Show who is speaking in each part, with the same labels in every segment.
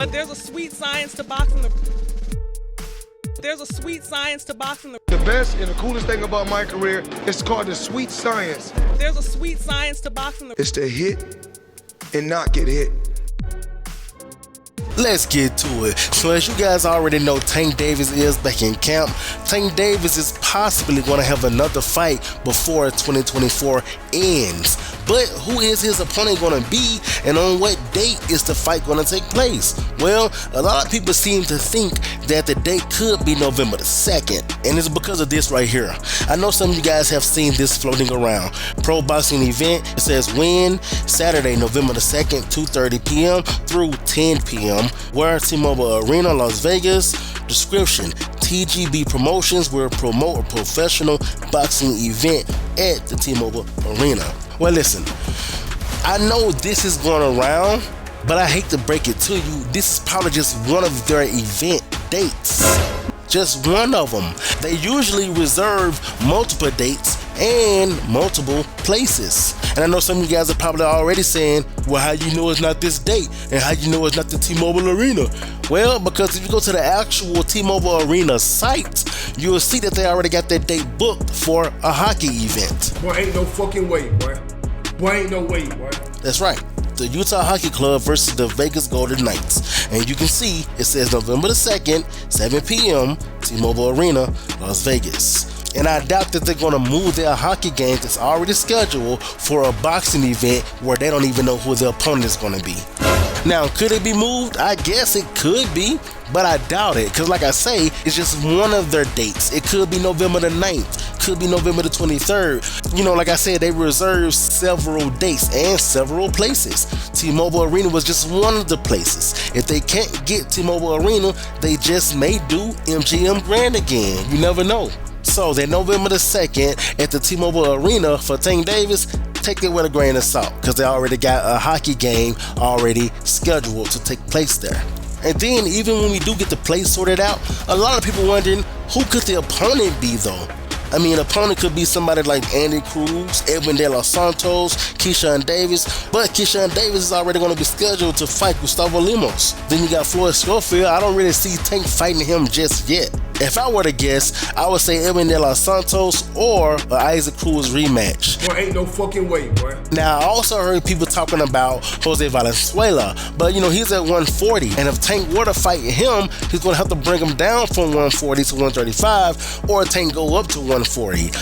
Speaker 1: But there's a sweet science to boxing. There's a sweet science to boxing.
Speaker 2: The best and the coolest thing about my career is called the sweet science.
Speaker 1: There's a sweet science to boxing.
Speaker 2: It's to hit and not get hit.
Speaker 3: Let's get to it. So as you guys already know, Tank Davis is back in camp. Tank Davis is possibly going to have another fight before 2024 ends. But who is his opponent going to be, and on what date is the fight going to take place? Well, a lot of people seem to think that the date could be November the 2nd, and it's because of this right here. I know some of you guys have seen this floating around. Pro boxing event, it says when Saturday, November the 2nd, 2:30 p.m. through 10 p.m. where T-Mobile Arena, Las Vegas. Description: TGB Promotions will promote a professional boxing event at the T-Mobile Arena. Well, listen, I know this is going around, but I hate to break it to you, this is probably just one of their event dates. Just one of them. They usually reserve multiple dates and multiple places. And I know some of you guys are probably already saying, well, how you know it's not this date? And how you know it's not the T-Mobile Arena? Well, because if you go to the actual T-Mobile Arena site, you will see that they already got that date booked for a hockey event.
Speaker 2: Boy, ain't no fucking way, boy. Boy, ain't no way, boy.
Speaker 3: That's right. The Utah Hockey Club versus the Vegas Golden Knights. And you can see it says November the 2nd, 7 p.m., T-Mobile Arena, Las Vegas. And I doubt that they're going to move their hockey game that's already scheduled for a boxing event where they don't even know who the opponent is going to be. Now, could it be moved? I guess it could be, but I doubt it, because like I say, it's just one of their dates. It could be November the 9th, could be November the 23rd. You know, like I said, they reserved several dates and several places. T-Mobile Arena was just one of the places. If they can't get T-Mobile Arena, they just may do MGM Grand again. You never know. So that November the 2nd at the T-Mobile Arena for Tank Davis, take it with a grain of salt, because they already got a hockey game already scheduled to take place there. And then even when we do get the place sorted out, a lot of people wondering, who could the opponent be though? I mean, opponent could be somebody like Andy Cruz, Edwin De Los Santos, Keyshawn Davis, but Keyshawn Davis is already going to be scheduled to fight Gustavo Lemos. Then you got Floyd Schofield. I don't really see Tank fighting him just yet. If I were to guess, I would say Edwin De Los Santos or Isaac Cruz rematch.
Speaker 2: Boy, ain't no fucking way, boy.
Speaker 3: Now, I also heard people talking about Jose Valenzuela, but you know, he's at 140, and if Tank were to fight him, he's going to have to bring him down from 140 to 135, or Tank go up to 140.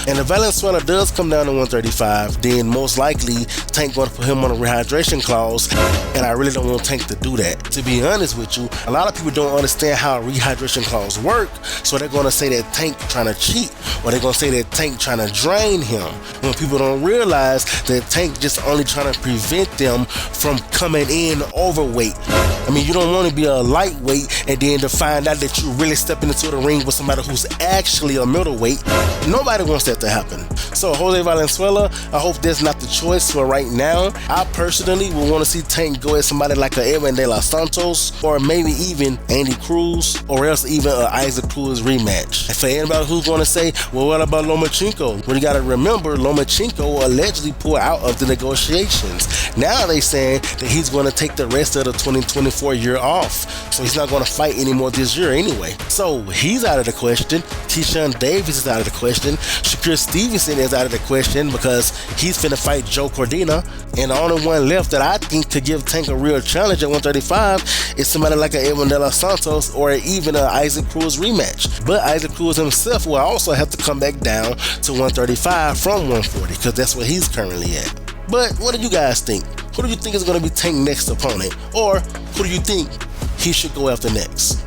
Speaker 3: And if Valenzuela does come down to 135, then most likely Tank going to put him on a rehydration clause, and I really don't want Tank to do that. To be honest with you, a lot of people don't understand how rehydration clause work, so they're going to say that Tank trying to cheat, or they're going to say that Tank trying to drain him, when people don't realize that Tank just only trying to prevent them from coming in overweight. I mean, you don't want to be a lightweight and then to find out that you're really stepping into the ring with somebody who's actually a middleweight. Nobody wants that to happen. So Jose Valenzuela, I hope that's not the choice for right now. I personally would want to see Tank go at somebody like a Edwin De Los Santos, or maybe even Andy Cruz, or else even a Isaac Cruz rematch. And for anybody who's going to say, well, what about Lomachenko? Well, you got to remember, Lomachenko allegedly pulled out of the negotiations. Now they saying that he's going to take the rest of the 2024 year off. So he's not going to fight anymore this year anyway. So he's out of the question. Keyshawn Davis is out of the question. Shakur Stevenson is out of the question because he's finna fight Joe Cordina. And the only one left that I think could give Tank a real challenge at 135 is somebody like a Edwin De Los Santos or even an Isaac Cruz rematch. But Isaac Cruz himself will also have to come back down to 135 from 140 because that's where he's currently at. But what do you guys think? Who do you think is going to be Tank's next opponent? Or who do you think he should go after next?